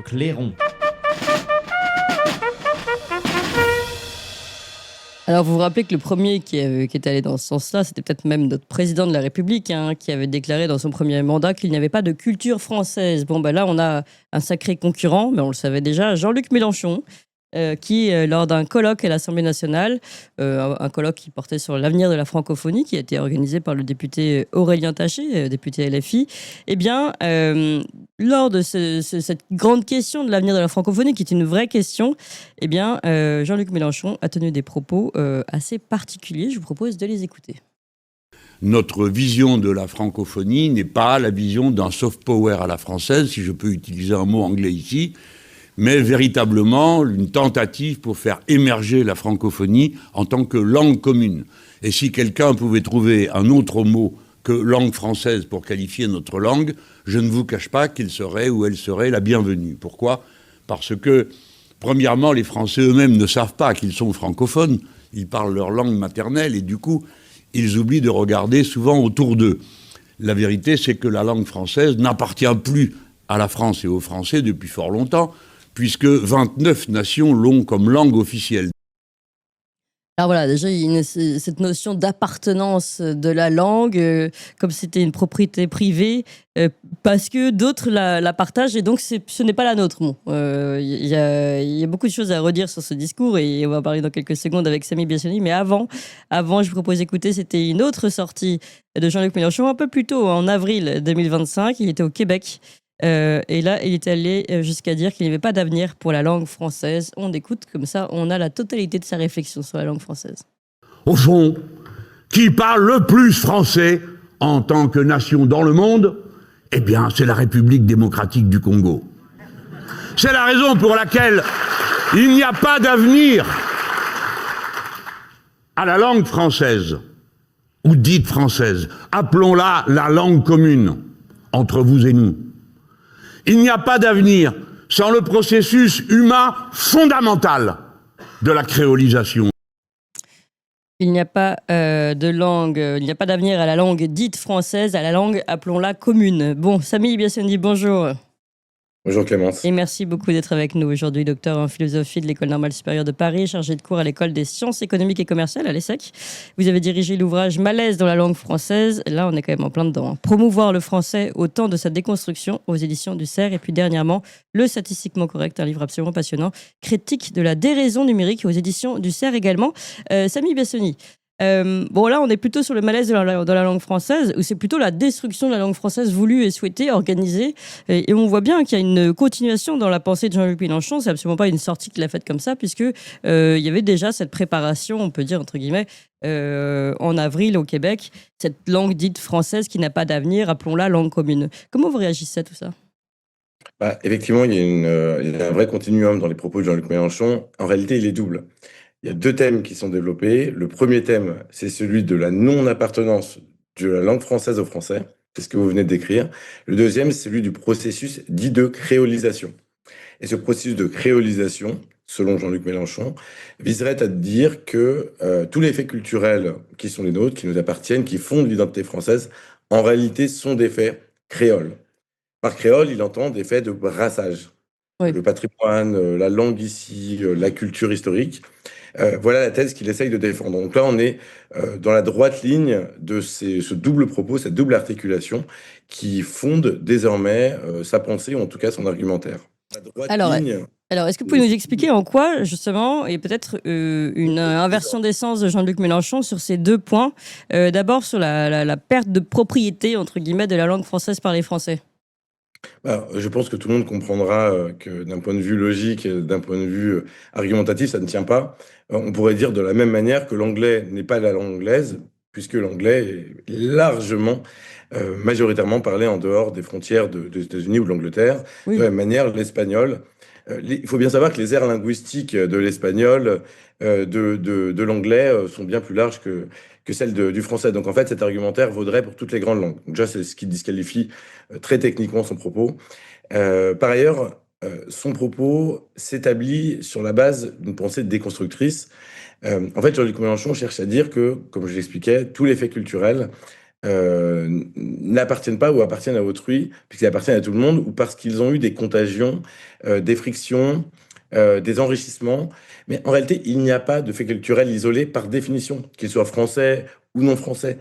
Clairon. Alors, vous vous rappelez que le premier qui est allé dans ce sens-là, c'était peut-être même notre président de la République, qui avait déclaré dans son premier mandat qu'il n'y avait pas de culture française. Bon, ben là, on a un sacré concurrent, mais on le savait déjà, Jean-Luc Mélenchon, qui, lors d'un colloque à l'Assemblée nationale, un colloque qui portait sur l'avenir de la francophonie, qui a été organisé par le député Aurélien Taché, député LFI, eh bien, lors de cette grande question de l'avenir de la francophonie, qui est une vraie question, eh bien, Jean-Luc Mélenchon a tenu des propos assez particuliers. Je vous propose de les écouter. Notre vision de la francophonie n'est pas la vision d'un soft power à la française, si je peux utiliser un mot anglais ici, mais véritablement une tentative pour faire émerger la francophonie en tant que langue commune. Et si quelqu'un pouvait trouver un autre mot que langue française pour qualifier notre langue, je ne vous cache pas qu'il serait ou elle serait la bienvenue. Pourquoi ? Parce que, premièrement, les Français eux-mêmes ne savent pas qu'ils sont francophones, ils parlent leur langue maternelle et du coup, ils oublient de regarder souvent autour d'eux. La vérité, c'est que la langue française n'appartient plus à la France et aux Français depuis fort longtemps, puisque 29 nations l'ont comme langue officielle. Alors voilà, déjà, il y a cette notion d'appartenance de la langue, comme c'était une propriété privée, parce que d'autres la partagent et donc ce n'est pas la nôtre. Bon, il y a beaucoup de choses à redire sur ce discours et on va en parler dans quelques secondes avec Samy Biassoni. Mais avant, je vous propose d'écouter, c'était une autre sortie de Jean-Luc Mélenchon, un peu plus tôt, en avril 2025. Il était au Québec. Et là, il est allé jusqu'à dire qu'il n'y avait pas d'avenir pour la langue française. On écoute, comme ça, on a la totalité de sa réflexion sur la langue française. Au fond, qui parle le plus français en tant que nation dans le monde, eh bien, c'est la République démocratique du Congo. C'est la raison pour laquelle il n'y a pas d'avenir à la langue française, ou dite française. Appelons-la la langue commune, entre vous et nous. Il n'y a pas d'avenir sans le processus humain fondamental de la créolisation. Il n'y a pas de langue, il n'y a pas d'avenir à la langue dite française, à la langue, appelons-la commune. Bon, Samy Biassoni, bonjour. Bonjour Clémence. Et merci beaucoup d'être avec nous aujourd'hui, docteur en philosophie de l'École normale supérieure de Paris, chargé de cours à l'École des sciences économiques et commerciales à l'ESSEC. Vous avez dirigé l'ouvrage Malaise dans la langue française. Là, on est quand même en plein dedans. Promouvoir le français au temps de sa déconstruction aux éditions du CERF. Et puis dernièrement, Le Statistiquement Correct, un livre absolument passionnant. Critique de la déraison numérique aux éditions du CERF également. Samy Biassoni. Bon, là, on est plutôt sur le malaise de la langue française, ou c'est plutôt la destruction de la langue française voulue et souhaitée, organisée. Et on voit bien qu'il y a une continuation dans la pensée de Jean-Luc Mélenchon. C'est absolument pas une sortie qu'il a faite comme ça, puisque il y avait déjà cette préparation, on peut dire, entre guillemets, en avril au Québec, cette langue dite française qui n'a pas d'avenir, appelons-la langue commune. Comment vous réagissez à tout ça ? Effectivement, il y a un vrai continuum dans les propos de Jean-Luc Mélenchon. En réalité, il est double. Il y a deux thèmes qui sont développés. Le premier thème, c'est celui de la non-appartenance de la langue française aux Français. C'est ce que vous venez de décrire. Le deuxième, c'est celui du processus dit de créolisation. Et ce processus de créolisation, selon Jean-Luc Mélenchon, viserait à dire que tous les faits culturels qui sont les nôtres, qui nous appartiennent, qui fondent l'identité française, en réalité sont des faits créoles. Par créole, il entend des faits de brassage. Oui. Le patrimoine, la langue ici, la culture historique. Voilà la thèse qu'il essaye de défendre. Donc là, on est dans la droite ligne de ce double propos, cette double articulation qui fonde désormais sa pensée, ou en tout cas son argumentaire. Alors, est-ce que vous pouvez nous expliquer en quoi, justement, et peut-être une inversion d'essence de Jean-Luc Mélenchon sur ces deux points. D'abord, sur la perte de propriété, entre guillemets, de la langue française par les Français. Je pense que tout le monde comprendra que d'un point de vue logique, d'un point de vue argumentatif, ça ne tient pas. On pourrait dire de la même manière que l'anglais n'est pas la langue anglaise, puisque l'anglais est largement, majoritairement parlé en dehors des frontières des États-Unis ou de l'Angleterre. Oui. De la même manière, l'espagnol. Il faut bien savoir que les aires linguistiques de l'espagnol, de l'anglais, sont bien plus larges que celles du français. Donc en fait, cet argumentaire vaudrait pour toutes les grandes langues. Donc déjà, c'est ce qui disqualifie très techniquement son propos. Par ailleurs, son propos s'établit sur la base d'une pensée déconstructrice. En fait, Jean-Luc Mélenchon cherche à dire que, comme je l'expliquais, tous les faits culturels n'appartiennent pas ou appartiennent à autrui, puisqu'ils appartiennent à tout le monde, ou parce qu'ils ont eu des contagions, des frictions, des enrichissements. Mais en réalité, il n'y a pas de fait culturel isolé par définition, qu'il soit français ou non français.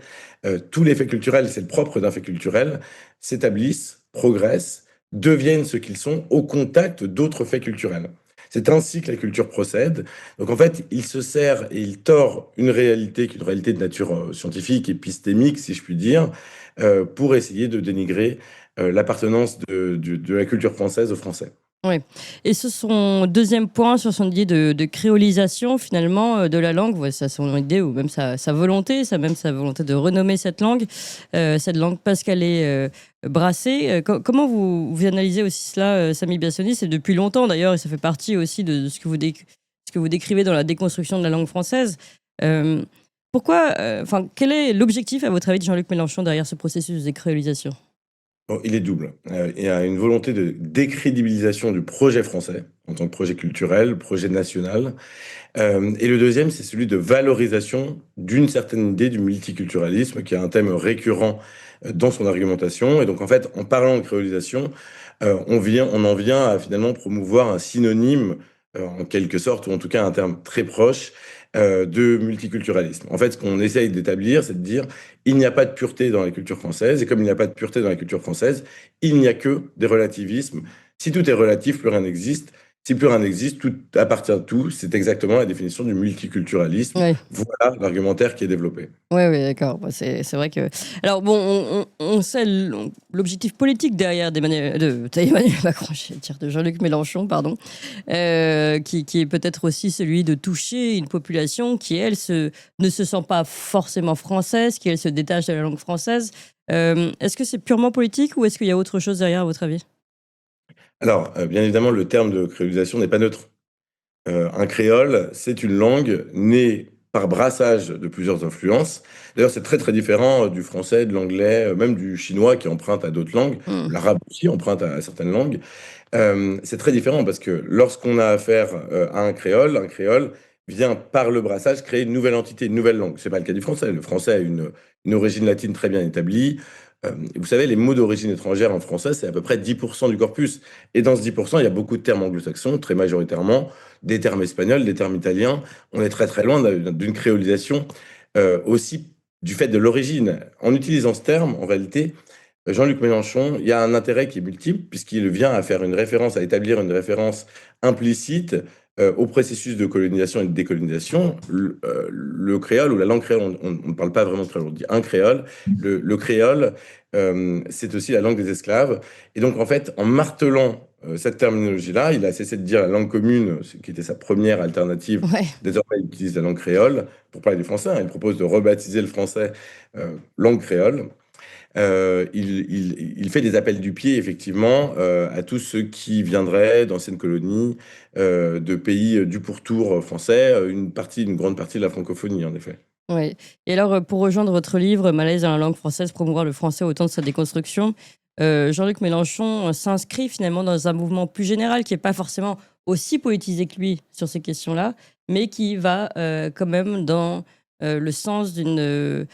Tous les faits culturels, c'est le propre d'un fait culturel, s'établissent, progressent, deviennent ce qu'ils sont au contact d'autres faits culturels. C'est ainsi que la culture procède. Donc en fait, il se sert et il tord une réalité qui est une réalité de nature scientifique, épistémique, si je puis dire, pour essayer de dénigrer l'appartenance de la culture française aux Français. Oui. Et ce son deuxième point sur son idée de créolisation finalement de la langue, ouais, ça son idée ou même sa volonté, sa volonté de renommer cette langue parce qu'elle est brassée. Comment vous analysez aussi cela, Samy Biassoni? C'est depuis longtemps d'ailleurs et ça fait partie aussi de ce que vous décrivez dans la déconstruction de la langue française. Quel est l'objectif à votre avis de Jean-Luc Mélenchon derrière ce processus de créolisation? Bon, il est double. Il y a une volonté de décrédibilisation du projet français en tant que projet culturel, projet national. Et le deuxième, c'est celui de valorisation d'une certaine idée du multiculturalisme, qui est un thème récurrent dans son argumentation. Et donc, en fait, en parlant de créolisation, on en vient à finalement promouvoir un synonyme, en quelque sorte, ou en tout cas un terme très proche, de multiculturalisme. En fait, ce qu'on essaye d'établir, c'est de dire il n'y a pas de pureté dans la culture française, et comme il n'y a pas de pureté dans la culture française, il n'y a que des relativismes. Si tout est relatif, plus rien n'existe. Si plus rien n'existe, tout appartient à tout. C'est exactement la définition du multiculturalisme. Ouais. Voilà l'argumentaire qui est développé. Oui, d'accord. C'est vrai que. Alors, bon, on sait l'objectif politique derrière d'Emmanuel Macron, je vais dire de Jean-Luc Mélenchon, pardon, qui est peut-être aussi celui de toucher une population qui, elle, ne se sent pas forcément française, qui, elle, se détache de la langue française. Est-ce que c'est purement politique ou est-ce qu'il y a autre chose derrière, à votre avis? Alors, bien évidemment, le terme de créolisation n'est pas neutre. Un créole, c'est une langue née par brassage de plusieurs influences. D'ailleurs, c'est très très différent du français, de l'anglais, même du chinois qui emprunte à d'autres langues. Hmm. L'arabe aussi emprunte à certaines langues. C'est très différent parce que lorsqu'on a affaire à un créole vient par le brassage créer une nouvelle entité, une nouvelle langue. C'est pas le cas du français. Le français a une origine latine très bien établie. Vous savez, les mots d'origine étrangère en français, c'est à peu près 10% du corpus. Et dans ce 10%, il y a beaucoup de termes anglo-saxons, très majoritairement, des termes espagnols, des termes italiens. On est très très loin d'une créolisation aussi du fait de l'origine. En utilisant ce terme, en réalité, Jean-Luc Mélenchon, il y a un intérêt qui est multiple, puisqu'il vient à faire une référence, à établir une référence implicite au processus de colonisation et de décolonisation. Le créole ou la langue créole, on ne parle pas vraiment de créole, on dit un créole. Le créole, c'est aussi la langue des esclaves. Et donc, en fait, en martelant cette terminologie-là, il a cessé de dire la langue commune, ce qui était sa première alternative. Ouais. Désormais, il utilise la langue créole pour parler du français. Il propose de rebaptiser le français langue créole. Il fait des appels du pied, effectivement, à tous ceux qui viendraient d'anciennes colonies, de pays du pourtour français, une grande partie de la francophonie, en effet. Oui. Et alors, pour rejoindre votre livre Malaise dans la langue française, promouvoir le français au temps de sa déconstruction, Jean-Luc Mélenchon s'inscrit finalement dans un mouvement plus général qui n'est pas forcément aussi politisé que lui sur ces questions-là, mais qui va quand même dans le sens d'une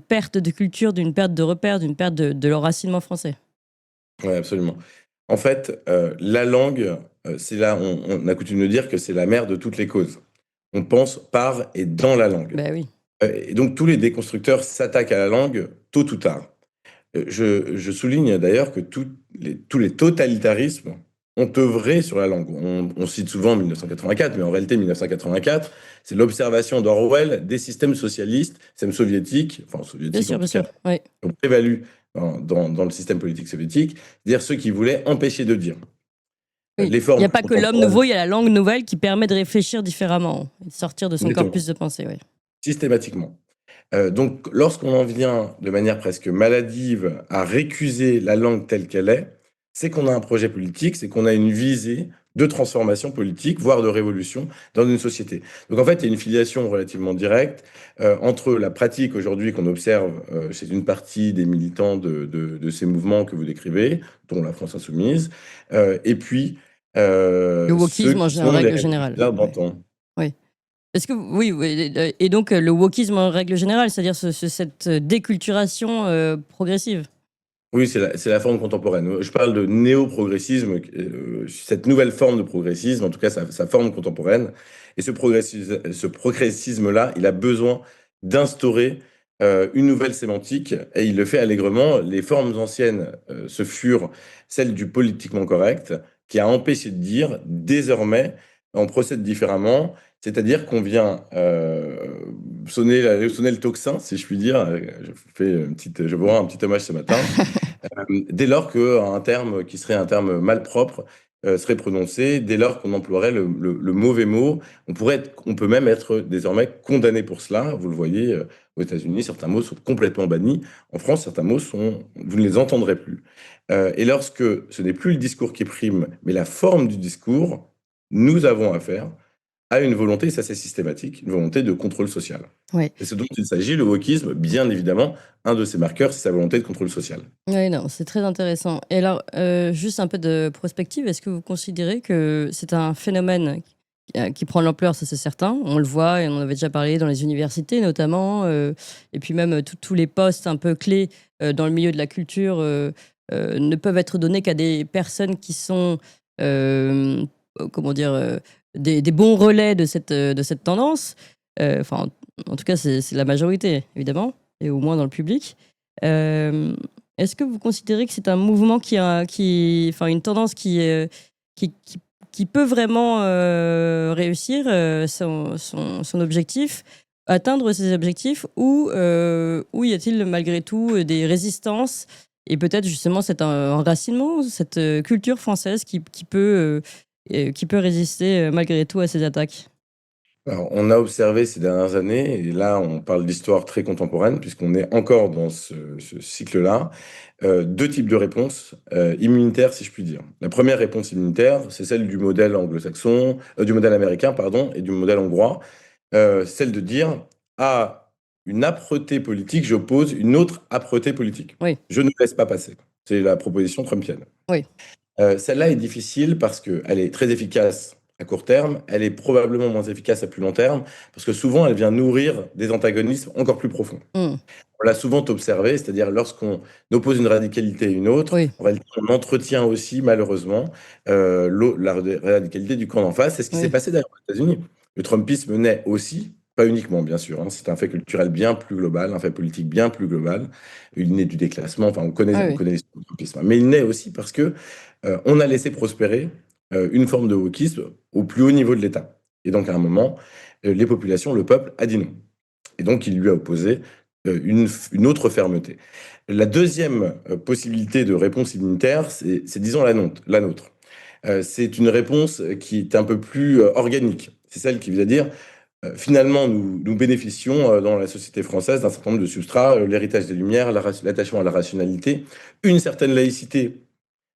perte de culture, d'une perte de repères, d'une perte de l'enracinement français. Oui, absolument. En fait, la langue, c'est là, on a coutume de dire que c'est la mère de toutes les causes. On pense par et dans la langue. Ben oui. Et donc, tous les déconstructeurs s'attaquent à la langue tôt ou tard. Je souligne d'ailleurs que tous les totalitarismes ont œuvré sur la langue. On cite souvent 1984, mais en réalité, 1984, c'est l'observation d'Orwell des systèmes socialistes, systèmes soviétiques, enfin soviétiques Bien sûr. Oui. ont prévalu dans le système politique soviétique, c'est-à-dire ceux qui voulaient empêcher de dire. Oui. Les Il formes n'y a pas que l'homme contemporaines, nouveau, il y a la langue nouvelle qui permet de réfléchir différemment, et de sortir de son Exactement. corpus de pensée. Oui. Systématiquement. Donc, lorsqu'on en vient de manière presque maladive à récuser la langue telle qu'elle est, c'est qu'on a un projet politique, c'est qu'on a une visée de transformation politique, voire de révolution dans une société. Donc en fait, il y a une filiation relativement directe entre la pratique aujourd'hui qu'on observe chez une partie des militants de ces mouvements que vous décrivez, dont la France insoumise, et puis Le wokisme en ceux qui sont règle les générale. républicains d'antan. Oui. Est-ce que oui, oui, et donc le wokisme en règle générale, c'est-à-dire cette déculturation progressive. Oui, c'est la forme contemporaine. Je parle de néo-progressisme, cette nouvelle forme de progressisme, en tout cas sa forme contemporaine. Et ce progressisme-là, il a besoin d'instaurer une nouvelle sémantique, et il le fait allègrement. Les formes anciennes, ce furent celles du politiquement correct, qui a empêché de dire, désormais, on procède différemment, c'est-à-dire qu'on vient sonner le tocsin, si je puis dire. Je vous rends un petit hommage ce matin. Dès lors qu'un terme qui serait un terme malpropre serait prononcé, dès lors qu'on emploierait le mauvais mot, on peut même être désormais condamné pour cela. Vous le voyez, aux États-Unis, certains mots sont complètement bannis. En France, certains mots vous ne les entendrez plus. Et lorsque ce n'est plus le discours qui prime, mais la forme du discours, nous avons affaire à une volonté, et ça c'est systématique, une volonté de contrôle social. Oui. Et ce dont il s'agit, le wokisme, bien évidemment, un de ses marqueurs, c'est sa volonté de contrôle social. Oui, non, c'est très intéressant. Et alors, juste un peu de prospective, est-ce que vous considérez que c'est un phénomène qui prend de l'ampleur, ça c'est certain, on le voit et on en avait déjà parlé dans les universités notamment, et puis même tous les postes un peu clés dans le milieu de la culture ne peuvent être donnés qu'à des personnes qui sont, comment dire, des bons relais de cette tendance. Enfin, en tout cas, c'est la majorité, évidemment, et au moins dans le public. Est-ce que vous considérez que c'est un mouvement enfin, une tendance qui peut vraiment réussir son objectif, atteindre ses objectifs, ou y a-t-il malgré tout des résistances et peut-être justement cet enracinement, cette culture française qui peut résister malgré tout à ces attaques? Alors, on a observé ces dernières années, et là on parle d'histoire très contemporaine, puisqu'on est encore dans ce cycle-là, deux types de réponses immunitaires, si je puis dire. La première réponse immunitaire, c'est celle du modèle anglo-saxon, du modèle américain, pardon, et du modèle hongrois, celle de dire à une âpreté politique, j'oppose une autre âpreté politique. Oui. Je ne laisse pas passer. C'est la proposition trumpienne. Oui. Celle-là est difficile parce qu'elle est très efficace à court terme, elle est probablement moins efficace à plus long terme, parce que souvent elle vient nourrir des antagonismes encore plus profonds. Mm. On l'a souvent observé, c'est-à-dire lorsqu'on oppose une radicalité à une autre, Oui. on entretient aussi malheureusement la radicalité du camp d'en face. C'est ce qui s'est passé d'ailleurs aux États-Unis. Le Trumpisme naît aussi, pas uniquement bien sûr, hein, c'est un fait culturel bien plus global, un fait politique bien plus global. Il naît du déclassement, enfin on connaît l'histoire du Trumpisme, mais il naît aussi parce que on a laissé prospérer une forme de wokisme au plus haut niveau de l'État. Et donc, à un moment, les populations, le peuple, a dit non. Et donc, il lui a opposé une autre fermeté. La deuxième possibilité de réponse immunitaire, c'est disons, la nôtre. C'est une réponse qui est un peu plus organique. C'est celle qui veut dire, finalement, nous bénéficions dans la société française d'un certain nombre de substrats, l'héritage des Lumières, l'attachement à la rationalité, une certaine laïcité,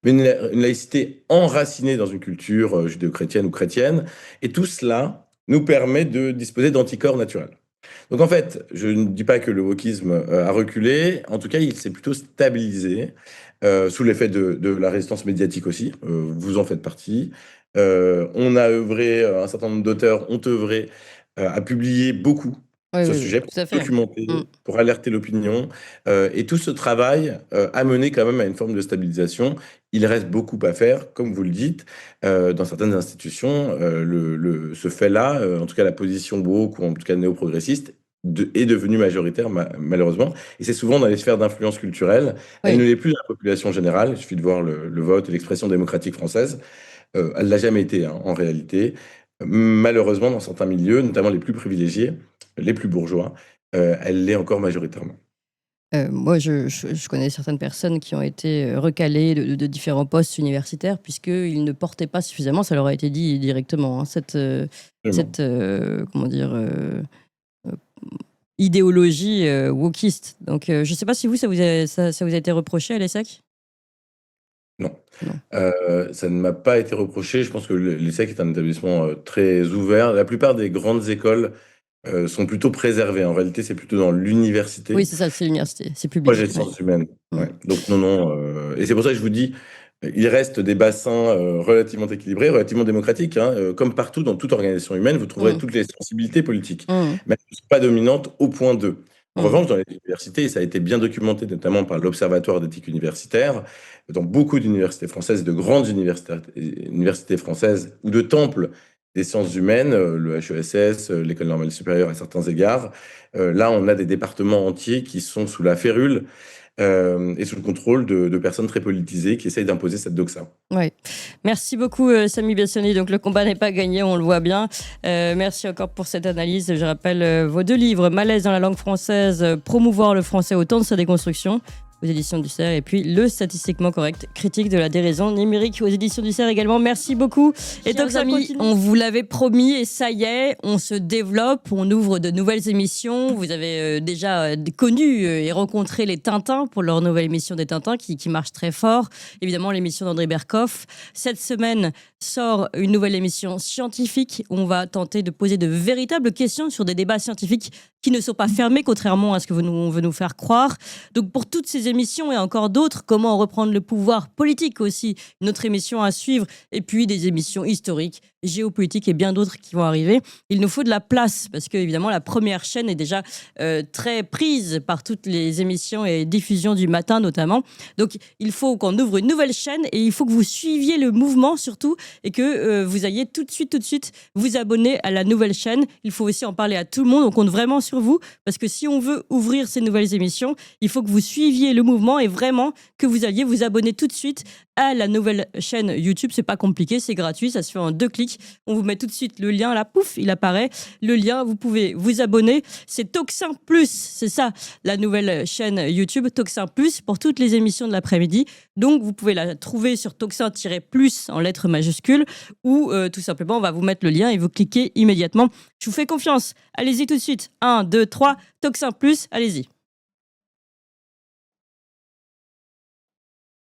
mais une laïcité enracinée dans une culture judéo-chrétienne ou chrétienne. Et tout cela nous permet de disposer d'anticorps naturels. Donc en fait, je ne dis pas que le wokisme a reculé. En tout cas, il s'est plutôt stabilisé sous l'effet de la résistance médiatique aussi. Vous en faites partie. On a œuvré, un certain nombre d'auteurs ont œuvré à publier beaucoup sur ce sujet, pour documenter, pour alerter l'opinion. Et tout ce travail a mené quand même à une forme de stabilisation. Il reste beaucoup à faire, comme vous le dites, dans certaines institutions. Ce fait-là, en tout cas la position woke ou en tout cas néo-progressiste, est devenue majoritaire, malheureusement. Et c'est souvent dans les sphères d'influence culturelle. Elle ne l'est plus dans la population générale. Il suffit de voir le vote et l'expression démocratique française. Elle ne l'a jamais été, hein, en réalité. Malheureusement, dans certains milieux, notamment les plus privilégiés, les plus bourgeois, elle l'est encore majoritairement. Moi, je connais certaines personnes qui ont été recalées de différents postes universitaires puisqu'ils ne portaient pas suffisamment, ça leur a été dit directement, hein, cette comment dire, idéologie wokiste. Donc, je ne sais pas si vous, ça vous a été reproché à l'ESSEC? Non. Ça ne m'a pas été reproché. Je pense que l'ESSEC est un établissement très ouvert. La plupart des grandes écoles sont plutôt préservées. En réalité, c'est plutôt dans l'université. Oui, c'est ça, c'est l'université, c'est public. Moi, j'ai sciences humaines. Ouais. Donc non. Et c'est pour ça que je vous dis, Il reste des bassins relativement équilibrés, relativement démocratiques. Comme partout dans toute organisation humaine, vous trouverez toutes les sensibilités politiques, mais elles ne sont pas dominantes au point 2. En revanche, dans les universités, et ça a été bien documenté notamment par l'Observatoire d'éthique universitaire, dans beaucoup d'universités françaises, de grandes universités françaises ou de temples des sciences humaines, le HESS, l'École normale supérieure à certains égards, là on a des départements entiers qui sont sous la férule et sous le contrôle de personnes très politisées qui essayent d'imposer cette doxa. Oui. Merci beaucoup, Samy Biassiani. Donc, le combat n'est pas gagné, on le voit bien. Merci encore pour cette analyse. Je rappelle vos 2 livres, Malaise dans la langue française, Promouvoir le français au temps de sa déconstruction, aux éditions du CERF, et puis Le statistiquement correct, critique de la déraison numérique, aux éditions du CERF également. Merci beaucoup. Et donc, Samy, on vous l'avait promis, et ça y est, on se développe, on ouvre de nouvelles émissions. Vous avez déjà connu et rencontré les Tintins pour leur nouvelle émission des Tintins qui marche très fort. Évidemment, l'émission d'André Berkoff. Cette semaine sort une nouvelle émission scientifique où on va tenter de poser de véritables questions sur des débats scientifiques qui ne sont pas fermés, contrairement à ce que on veut nous faire croire. Donc, pour toutes ces émissions et encore d'autres, comment reprendre le pouvoir politique aussi, une autre émission à suivre, et puis des émissions historiques, géopolitiques et bien d'autres qui vont arriver. Il nous faut de la place parce que évidemment la première chaîne est déjà très prise par toutes les émissions et diffusions du matin notamment. Donc il faut qu'on ouvre une nouvelle chaîne et il faut que vous suiviez le mouvement surtout et que vous ayez tout de suite vous abonner à la nouvelle chaîne. Il faut aussi en parler à tout le monde. On compte vraiment sur vous parce que si on veut ouvrir ces nouvelles émissions, il faut que vous suiviez le mouvement et vraiment que vous alliez vous abonner tout de suite à la nouvelle chaîne YouTube. C'est pas compliqué, c'est gratuit, ça se fait en 2 clics. On vous met tout de suite le lien là, pouf, il apparaît. Le lien, vous pouvez vous abonner. C'est Toxin Plus, c'est ça, la nouvelle chaîne YouTube, Toxin Plus, pour toutes les émissions de l'après-midi. Donc, vous pouvez la trouver sur Toxin-Plus en lettres majuscules ou tout simplement, on va vous mettre le lien et vous cliquez immédiatement. Je vous fais confiance. Allez-y tout de suite. 1, 2, 3, Toxin Plus, allez-y.